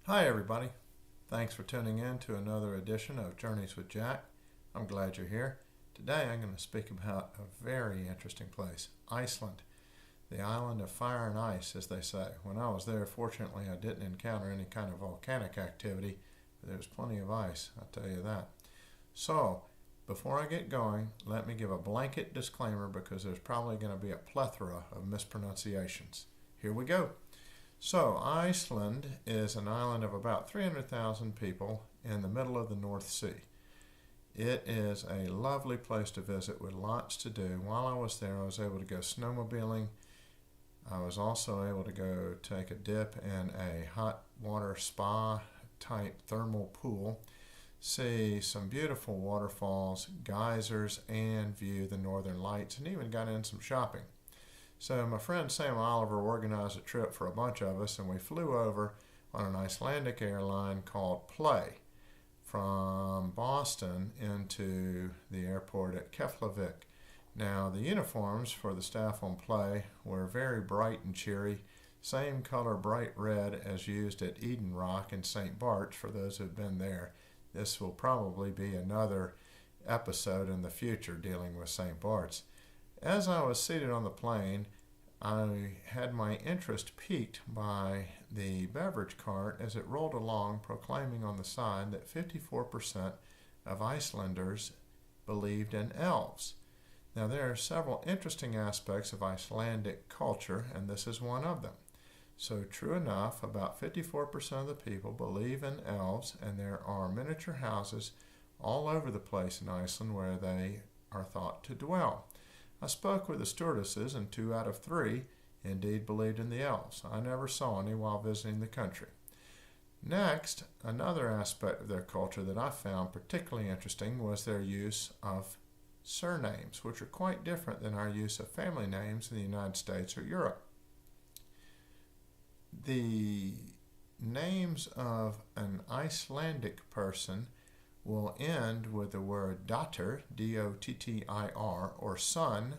Hi, everybody. Thanks for tuning in to another edition of Journeys with Jack. I'm glad you're here. Today I'm going to speak about a very interesting place, Iceland, the island of fire and ice, as they say. When I was there, fortunately, I didn't encounter any kind of volcanic activity, but there was plenty of ice, I'll tell you that. So, before I get going, let me give a blanket disclaimer because there's probably going to be a plethora of mispronunciations. Here we go. So, Iceland is an island of about 300,000 people in the middle of the North Sea. It is a lovely place to visit with lots to do. While I was there, I was able to go snowmobiling. I was also able to go take a dip in a hot water spa type thermal pool, see some beautiful waterfalls, geysers, and view the northern lights, and even got in some shopping. So my friend Sam Oliver organized a trip for a bunch of us, and we flew over on an Icelandic airline called Play from Boston into the airport at Keflavik. Now, the uniforms for the staff on Play were very bright and cheery, same color bright red as used at Eden Rock in St. Bart's for those who've been there. This will probably be another episode in the future dealing with St. Bart's. As I was seated on the plane, I had my interest piqued by the beverage cart as it rolled along, proclaiming on the side that 54% of Icelanders believed in elves. Now, there are several interesting aspects of Icelandic culture, and this is one of them. So, true enough, about 54% of the people believe in elves, and there are miniature houses all over the place in Iceland where they are thought to dwell. I spoke with the stewardesses, and 2 out of 3 indeed believed in the elves. I never saw any while visiting the country. Next, another aspect of their culture that I found particularly interesting was their use of surnames, which are quite different than our use of family names in the United States or Europe. The names of an Icelandic person will end with the word dottir, D-O-T-T-I-R, or son,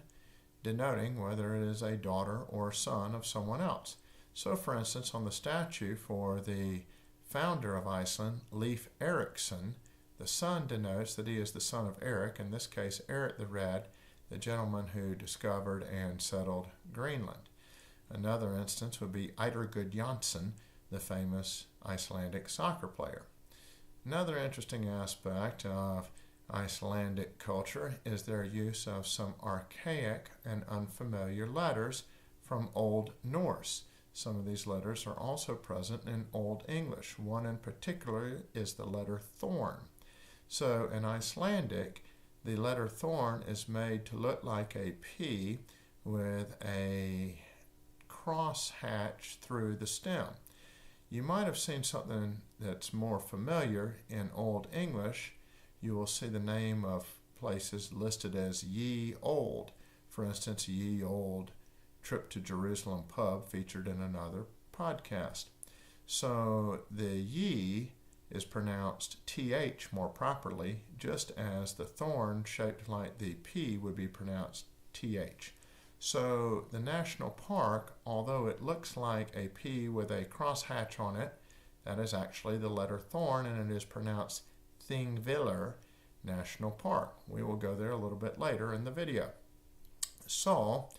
denoting whether it is a daughter or son of someone else. So, for instance, on the statue for the founder of Iceland, Leif Erikson, the son denotes that he is the son of Eric, in this case Eric the Red, the gentleman who discovered and settled Greenland. Another instance would be Eidur Gudjohnsen, the famous Icelandic soccer player. Another interesting aspect of Icelandic culture is their use of some archaic and unfamiliar letters from Old Norse. Some of these letters are also present in Old English. One in particular is the letter thorn. So in Icelandic, the letter thorn is made to look like a P with a cross hatch through the stem. You might have seen something that's more familiar in Old English. You will see the name of places listed as Ye Old. For instance, Ye Old Trip to Jerusalem Pub featured in another podcast. So the Ye is pronounced TH more properly, just as the thorn shaped like the P would be pronounced TH. So the national park, although it looks like a P with a crosshatch on it, that is actually the letter thorn, and it is pronounced Thingvellir National Park. We will go there a little bit later in the video. So,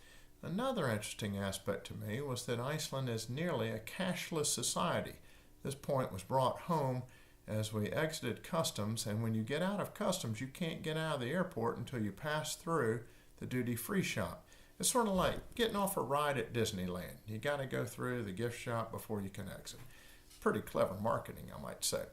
another interesting aspect to me was that Iceland is nearly a cashless society. This point was brought home as we exited customs, and when you get out of customs, you can't get out of the airport until you pass through the duty-free shop. It's sort of like getting off a ride at Disneyland. You got to go through the gift shop before you can exit. Pretty clever marketing, I might say.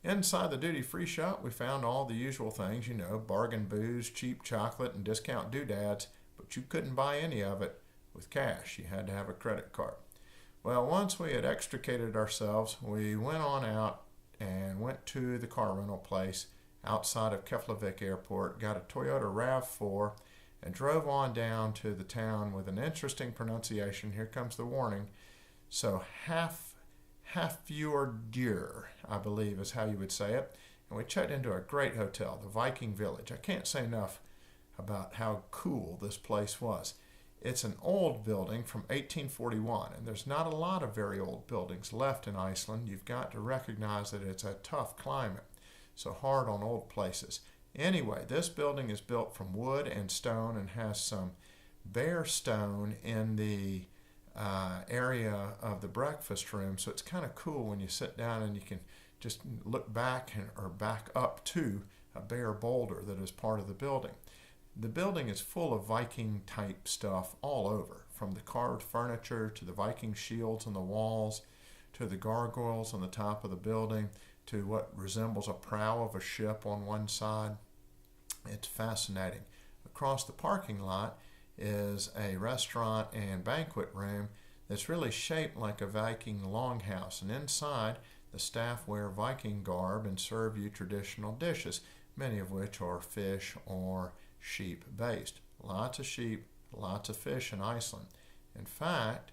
Inside the duty-free shop, we found all the usual things, bargain booze, cheap chocolate, and discount doodads, but you couldn't buy any of it with cash. You had to have a credit card. Well, once we had extricated ourselves, we went on out and went to the car rental place outside of Keflavik Airport, got a Toyota RAV4, and drove on down to the town with an interesting pronunciation. Here comes the warning. So Hafjordur, I believe is how you would say it. And we checked into a great hotel, the Viking Village. I can't say enough about how cool this place was. It's an old building from 1841, and there's not a lot of very old buildings left in Iceland. You've got to recognize that it's a tough climate, so hard on old places. Anyway, this building is built from wood and stone and has some bare stone in the area of the breakfast room, so it's kind of cool when you sit down and you can just look back or back up to a bare boulder that is part of the building. The building is full of Viking type stuff all over, from the carved furniture to the Viking shields on the walls to the gargoyles on the top of the building to what resembles a prow of a ship on one side. It's fascinating. Across the parking lot is a restaurant and banquet room that's really shaped like a Viking longhouse, and inside the staff wear Viking garb and serve you traditional dishes, many of which are fish or sheep based. Lots of sheep, lots of fish in Iceland. In fact,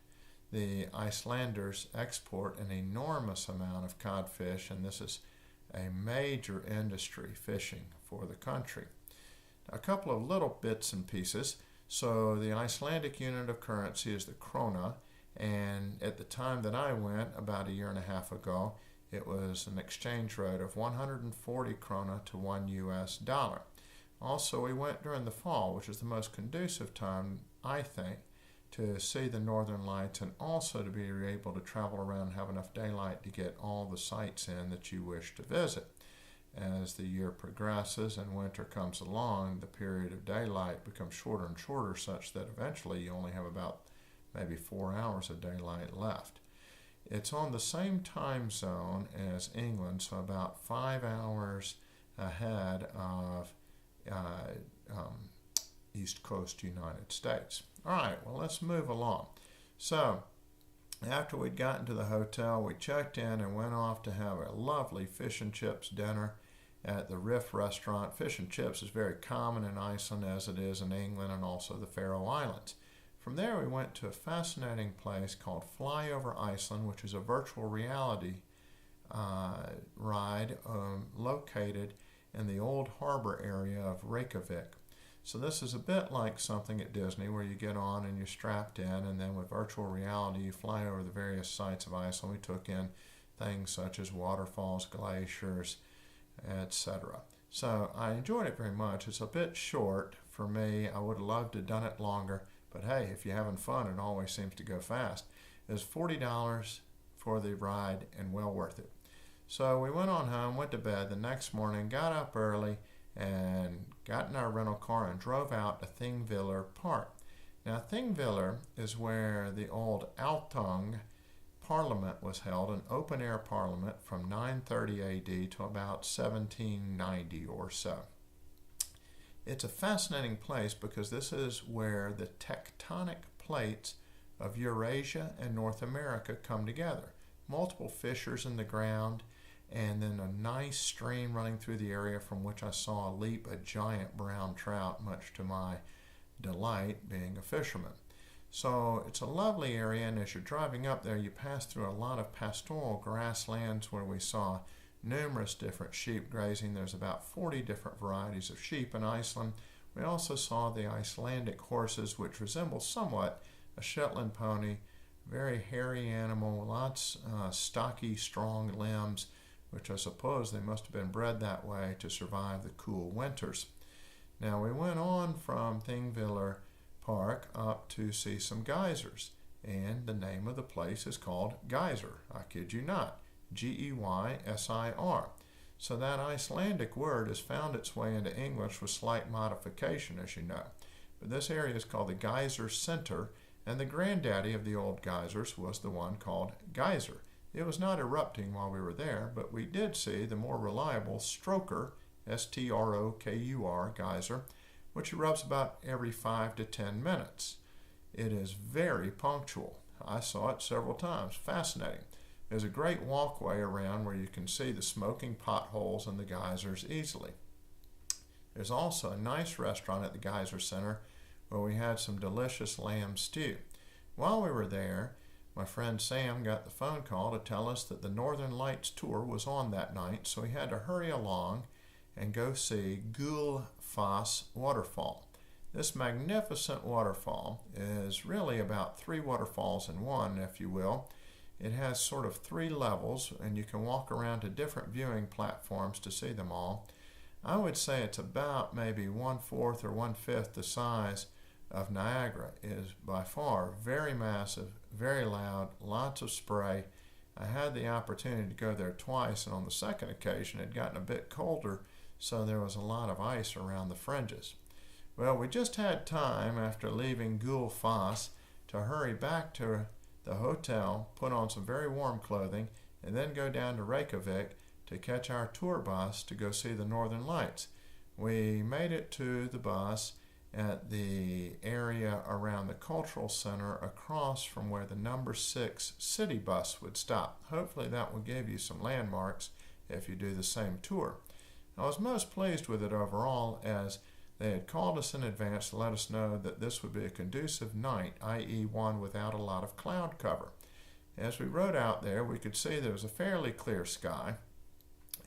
the Icelanders export an enormous amount of codfish, and this is a major industry, fishing, for the country. A couple of little bits and pieces. So the Icelandic unit of currency is the krona, and at the time that I went, about a year and a half ago, it was an exchange rate of 140 krona to $1 US. Also, we went during the fall, which is the most conducive time, I think, to see the northern lights and also to be able to travel around and have enough daylight to get all the sights in that you wish to visit. As the year progresses and winter comes along, the period of daylight becomes shorter and shorter, such that eventually you only have about maybe 4 hours of daylight left. It's on the same time zone as England, so about 5 hours ahead of East Coast United States. All right, well, let's move along. So after we'd gotten to the hotel, we checked in and went off to have a lovely fish and chips dinner at the Riff restaurant. Fish and chips is very common in Iceland, as it is in England and also the Faroe Islands. From there, we went to a fascinating place called Fly Over Iceland, which is a virtual reality ride located in the old harbor area of Reykjavik. So this is a bit like something at Disney where you get on and you're strapped in, and then with virtual reality you fly over the various sites of Iceland. We took in things such as waterfalls, glaciers, etc. So I enjoyed it very much. It's a bit short for me. I would have loved to have done it longer, but hey, if you're having fun, it always seems to go fast. It was $40 for the ride and well worth it. So we went on home, went to bed the next morning, got up early, and got in our rental car and drove out to Thingvellir Park. Now, Thingvellir is where the old Althing Parliament was held, an open-air parliament from 930 AD to about 1790 or so. It's a fascinating place because this is where the tectonic plates of Eurasia and North America come together. Multiple fissures in the ground, and then a nice stream running through the area from which I saw leap a giant brown trout, much to my delight being a fisherman. So it's a lovely area, and as you're driving up there, you pass through a lot of pastoral grasslands where we saw numerous different sheep grazing. There's about 40 different varieties of sheep in Iceland. We also saw the Icelandic horses, which resemble somewhat a Shetland pony, very hairy animal, lots stocky, strong limbs, which I suppose they must have been bred that way to survive the cool winters. Now we went on from Thingvellir Park up to see some geysers, and the name of the place is called Geyser. I kid you not. Geysir. So that Icelandic word has found its way into English with slight modification, as you know. But this area is called the Geyser Center, and the granddaddy of the old geysers was the one called Geyser. It was not erupting while we were there, but we did see the more reliable Stroker, S-T-R-O-K-U-R, geyser, which erupts about every 5 to 10 minutes. It is very punctual. I saw it several times. Fascinating. There's a great walkway around where you can see the smoking potholes in the geysers easily. There's also a nice restaurant at the Geyser Center where we had some delicious lamb stew. While we were there, my friend Sam got the phone call to tell us that the Northern Lights tour was on that night, so he had to hurry along and go see Gullfoss waterfall. This magnificent waterfall is really about three waterfalls in one, if you will. It has sort of three levels, and you can walk around to different viewing platforms to see them all. I would say it's about maybe 1/4 or 1/5 the size of Niagara. It is by far very massive, very loud, lots of spray. I had the opportunity to go there twice, and on the second occasion it had gotten a bit colder, so there was a lot of ice around the fringes. Well, we just had time after leaving Gul Foss to hurry back to the hotel, put on some very warm clothing, and then go down to Reykjavik to catch our tour bus to go see the Northern Lights. We made it to the bus at the area around the cultural center across from where the number 6 city bus would stop. Hopefully that will give you some landmarks if you do the same tour. I was most pleased with it overall, as they had called us in advance to let us know that this would be a conducive night, i.e. one without a lot of cloud cover. As we rode out there, we could see there was a fairly clear sky,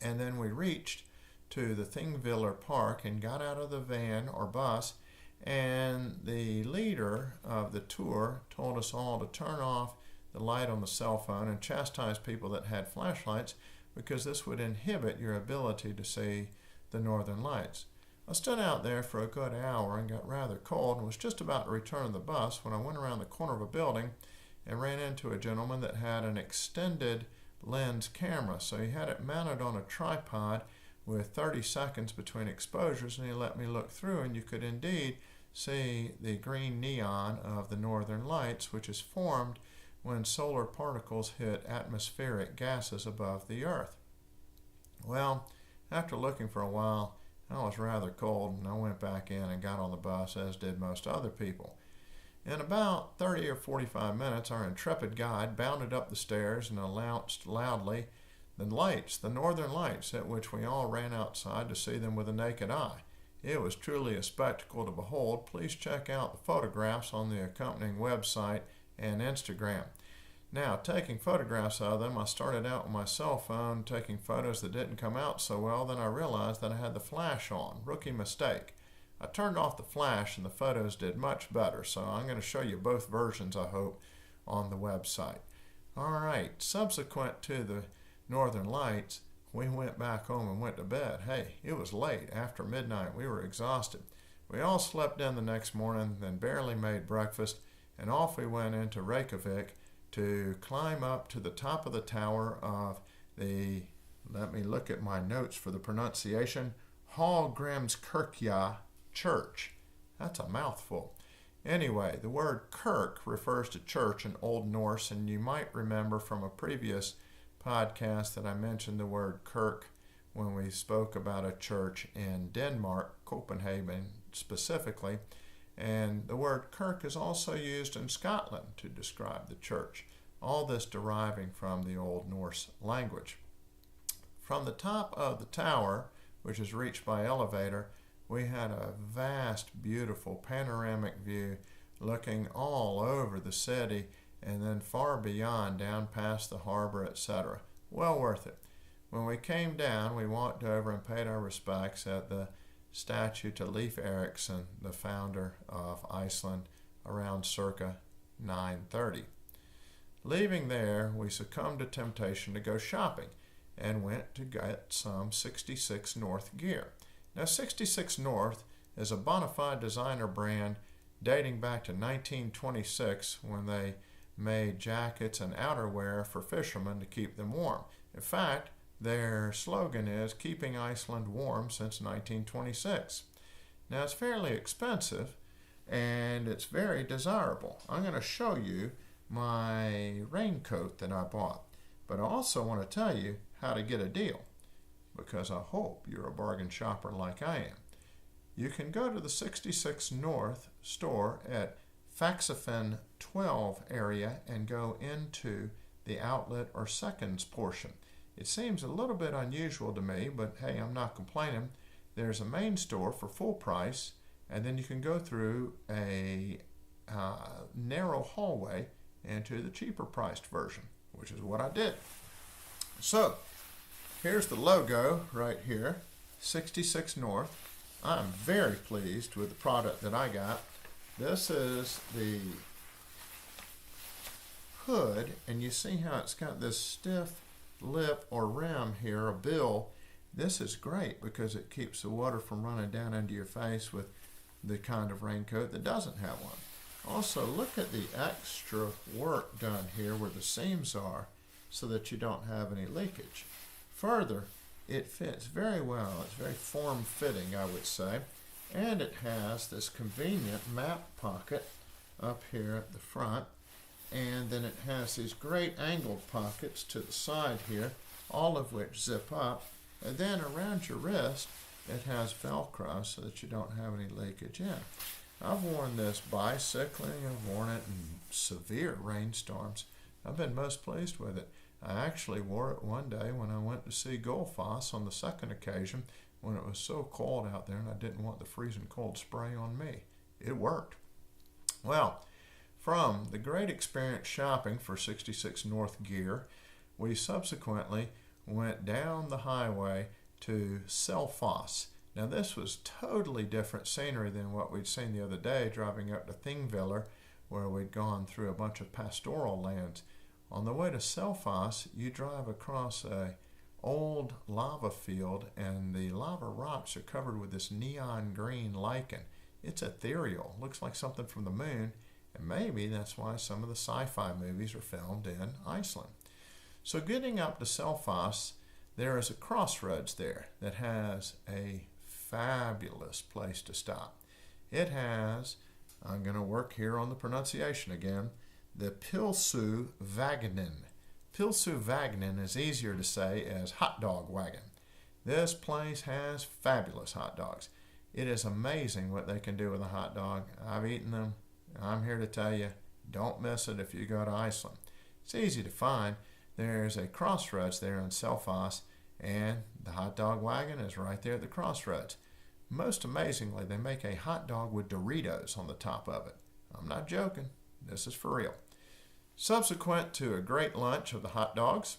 and then we reached to the Thingvellir Park and got out of the van or bus, and the leader of the tour told us all to turn off the light on the cell phone and chastise people that had flashlights, because this would inhibit your ability to see the Northern Lights. I stood out there for a good hour and got rather cold and was just about to return to the bus when I went around the corner of a building and ran into a gentleman that had an extended lens camera. So he had it mounted on a tripod with 30 seconds between exposures, and he let me look through, and you could indeed see the green neon of the Northern Lights, which is formed when solar particles hit atmospheric gases above the Earth. Well, after looking for a while, I was rather cold, and I went back in and got on the bus, as did most other people. In about 30 or 45 minutes, our intrepid guide bounded up the stairs and announced loudly the lights, the Northern Lights, at which we all ran outside to see them with the naked eye. It was truly a spectacle to behold. Please check out the photographs on the accompanying website and Instagram. Now, taking photographs of them, I started out with my cell phone taking photos that didn't come out so well. Then I realized that I had the flash on. Rookie mistake. I turned off the flash and the photos did much better. So I'm going to show you both versions, I hope, on the website. All right, subsequent to the Northern Lights, we went back home and went to bed. Hey, it was late, after midnight. We were exhausted. We all slept in the next morning, then barely made breakfast, and off we went into Reykjavik to climb up to the top of the tower of the, let me look at my notes for the pronunciation, Hallgrímskirkja Church. That's a mouthful. Anyway, the word kirk refers to church in Old Norse, and you might remember from a previous podcast that I mentioned the word kirk when we spoke about a church in Denmark, Copenhagen specifically. And the word kirk is also used in Scotland to describe the church, all this deriving from the Old Norse language. From the top of the tower, which is reached by elevator, we had a vast, beautiful panoramic view looking all over the city and then far beyond, down past the harbor, etc. Well worth it. When we came down, we walked over and paid our respects at the statue to Leif Erikson, the founder of Iceland, around circa 9:30. Leaving there, we succumbed to temptation to go shopping and went to get some 66 North gear. Now, 66 North is a bona fide designer brand dating back to 1926, when they made jackets and outerwear for fishermen to keep them warm. In fact, their slogan is "Keeping Iceland Warm Since 1926." Now, it's fairly expensive and it's very desirable. I'm going to show you my raincoat that I bought, but I also want to tell you how to get a deal, because I hope you're a bargain shopper like I am. You can go to the 66 North store at Faxafen 12 area and go into the outlet or seconds portion. It seems a little bit unusual to me, but hey, I'm not complaining. There's a main store for full price, and then you can go through a narrow hallway into the cheaper priced version, which is what I did. So here's the logo right here, 66 North. I'm very pleased with the product that I got. This is the hood, and you see how it's got this stiff lip or rim here, a bill. This is great because it keeps the water from running down into your face with the kind of raincoat that doesn't have one. Also, look at the extra work done here where the seams are so that you don't have any leakage. Further, it fits very well. It's very form-fitting, I would say. And it has this convenient map pocket up here at the front. And then it has these great angled pockets to the side here, all of which zip up. And then around your wrist, it has Velcro so that you don't have any leakage in. I've worn this bicycling. I've worn it in severe rainstorms. I've been most pleased with it. I actually wore it one day when I went to see Gullfoss on the second occasion when it was so cold out there and I didn't want the freezing cold spray on me. It worked. Well, from the great experience shopping for 66 North gear, we subsequently went down the highway to Selfoss. Now this was totally different scenery than what we'd seen the other day driving up to Thingvellir, where we'd gone through a bunch of pastoral lands. On the way to Selfoss, you drive across a old lava field, and the lava rocks are covered with this neon green lichen. It's ethereal, looks like something from the moon, and maybe that's why some of the sci-fi movies are filmed in Iceland. So getting up to Selfoss, there is a crossroads there that has a fabulous place to stop. It has, I'm going to work here on the pronunciation again, the Pilsuvagnen. Pilsuvagnen is easier to say as hot dog wagon. This place has fabulous hot dogs. It is amazing what they can do with a hot dog. I've eaten them. I'm here to tell you, don't miss it if you go to Iceland. It's easy to find. There's a crossroads there in Selfoss, and the hot dog wagon is right there at the crossroads. Most amazingly, they make a hot dog with Doritos on the top of it. I'm not joking. This is for real. Subsequent to a great lunch of the hot dogs,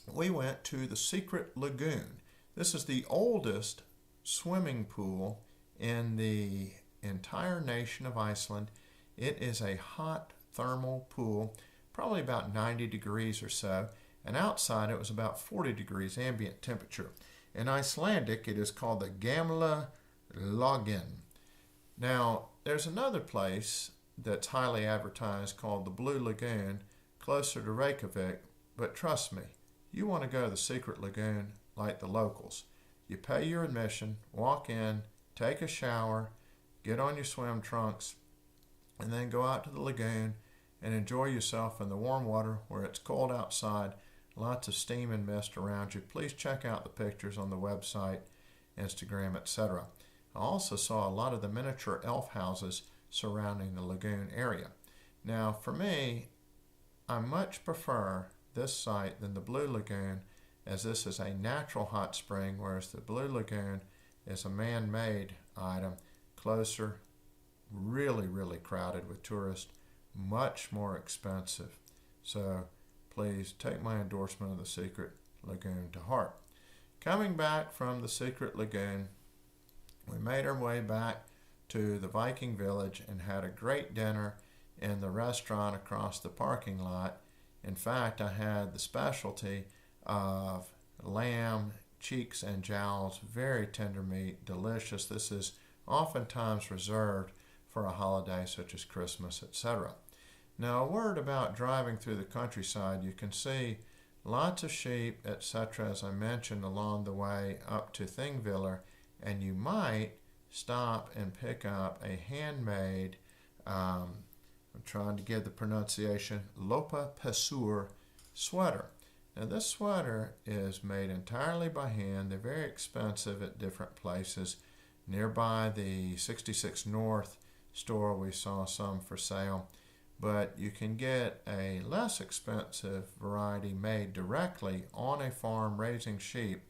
we went to the Secret Lagoon. This is the oldest swimming pool in the entire nation of Iceland. It is a hot thermal pool, probably about 90 degrees or so, and outside it was about 40 degrees ambient temperature. In Icelandic, it is called the Gamla Login. Now, there's another place that's highly advertised called the Blue Lagoon, closer to Reykjavik, but trust me, you want to go to the Secret Lagoon like the locals. You pay your admission, walk in, take a shower, get on your swim trunks, and then go out to the lagoon and enjoy yourself in the warm water where it's cold outside, lots of steam and mist around you. Please check out the pictures on the website, Instagram, etc. I also saw a lot of the miniature elf houses surrounding the lagoon area. Now, for me, I much prefer this site than the Blue Lagoon, as this is a natural hot spring, whereas the Blue Lagoon is a man-made item, closer, really, really crowded with tourists, much more expensive. So please take my endorsement of the Secret Lagoon to heart. Coming back from the Secret Lagoon, we made our way back to the Viking village and had a great dinner in the restaurant across the parking lot. In fact, I had the specialty of lamb cheeks and jowls, very tender meat, delicious. This is oftentimes reserved for a holiday such as Christmas, etc. Now, a word about driving through the countryside. You can see lots of sheep, etc., as I mentioned, along the way up to Thingvellir, and you might stop and pick up a handmade, I'm trying to get the pronunciation, Lopa Pesur sweater. Now, this sweater is made entirely by hand. They're very expensive at different places. Nearby the 66 North store, we saw some for sale, but you can get a less expensive variety made directly on a farm raising sheep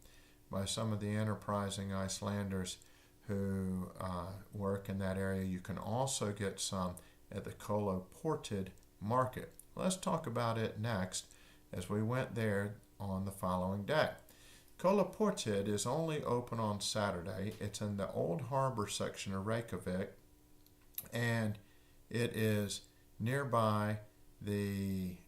by some of the enterprising Icelanders who work in that area. You can also get some at the Coloported market. Let's talk about it next, as we went there on the following day. Kolaported is only open on Saturday. It's in the Old Harbor section of Reykjavik, and it is nearby the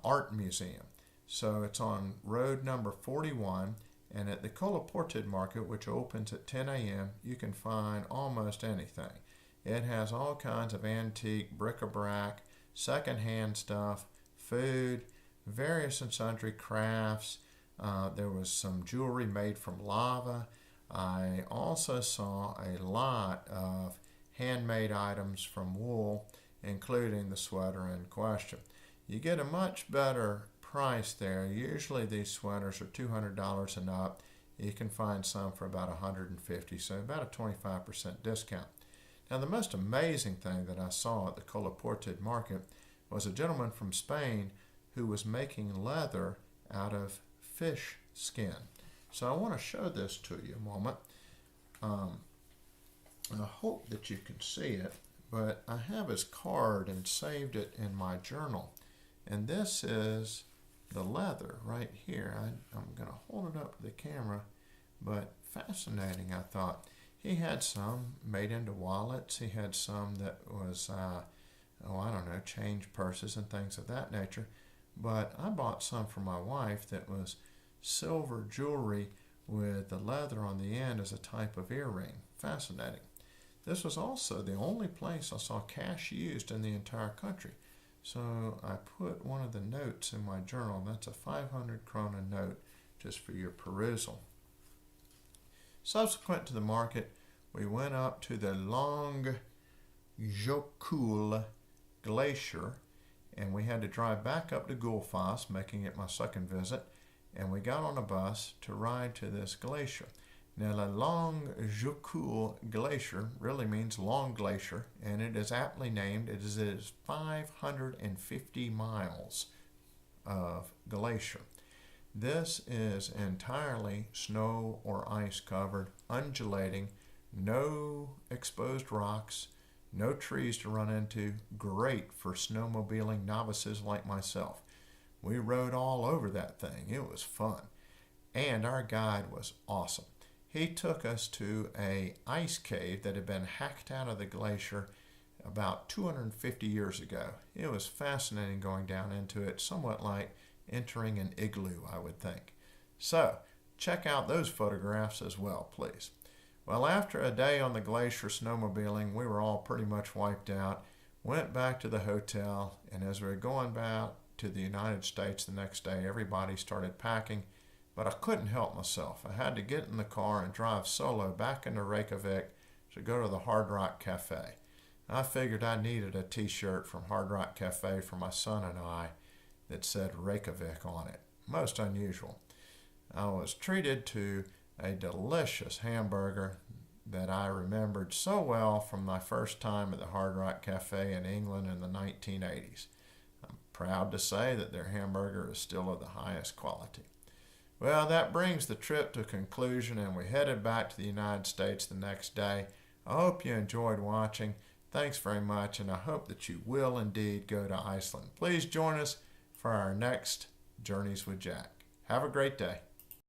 art museum. So it's on road number 41, and at the Kolaported market, which opens at 10 a.m., you can find almost anything. It has all kinds of antique bric-a-brac, secondhand stuff, food, various and sundry crafts. There was some jewelry made from lava. I also saw a lot of handmade items from wool, including the sweater in question. You get a much better price there. Usually these sweaters are $200 and up. You can find some for about $150, so about a 25% discount. Now, the most amazing thing that I saw at the Kolaported market was a gentleman from Spain who was making leather out of fish skin. So I want to show this to you a moment. And I hope that you can see it, but I have his card and saved it in my journal. And this is the leather right here. I'm going to hold it up to the camera, but fascinating, I thought. He had some made into wallets. He had some that was, change purses and things of that nature. But I bought some for my wife that was silver jewelry with the leather on the end as a type of earring. Fascinating. This was also the only place I saw cash used in the entire country. So I put one of the notes in my journal. That's a 500 krona note just for your perusal. Subsequent to the market, we went up to the Langjökull Glacier, and we had to drive back up to Gullfoss, making it my second visit, and we got on a bus to ride to this glacier. Now, the Langjökull Glacier really means long glacier, and it is aptly named. It is 550 miles of glacier. This is entirely snow or ice covered, undulating, no exposed rocks, no trees to run into, great for snowmobiling novices like myself. We rode all over that thing. It was fun. And our guide was awesome. He took us to an ice cave that had been hacked out of the glacier about 250 years ago. It was fascinating going down into it, somewhat like entering an igloo, I would think. So, check out those photographs as well, please. Well, after a day on the glacier snowmobiling, we were all pretty much wiped out, went back to the hotel, and as we were going back to the United States the next day, everybody started packing, but I couldn't help myself. I had to get in the car and drive solo back into Reykjavik to go to the Hard Rock Cafe. I figured I needed a t-shirt from Hard Rock Cafe for my son and I that said Reykjavik on it. Most unusual. I was treated to a delicious hamburger that I remembered so well from my first time at the Hard Rock Cafe in England in the 1980s. I'm proud to say that their hamburger is still of the highest quality. Well, that brings the trip to a conclusion, and we headed back to the United States the next day. I hope you enjoyed watching. Thanks very much, and I hope that you will indeed go to Iceland. Please join us for our next Journeys with Jack. Have a great day.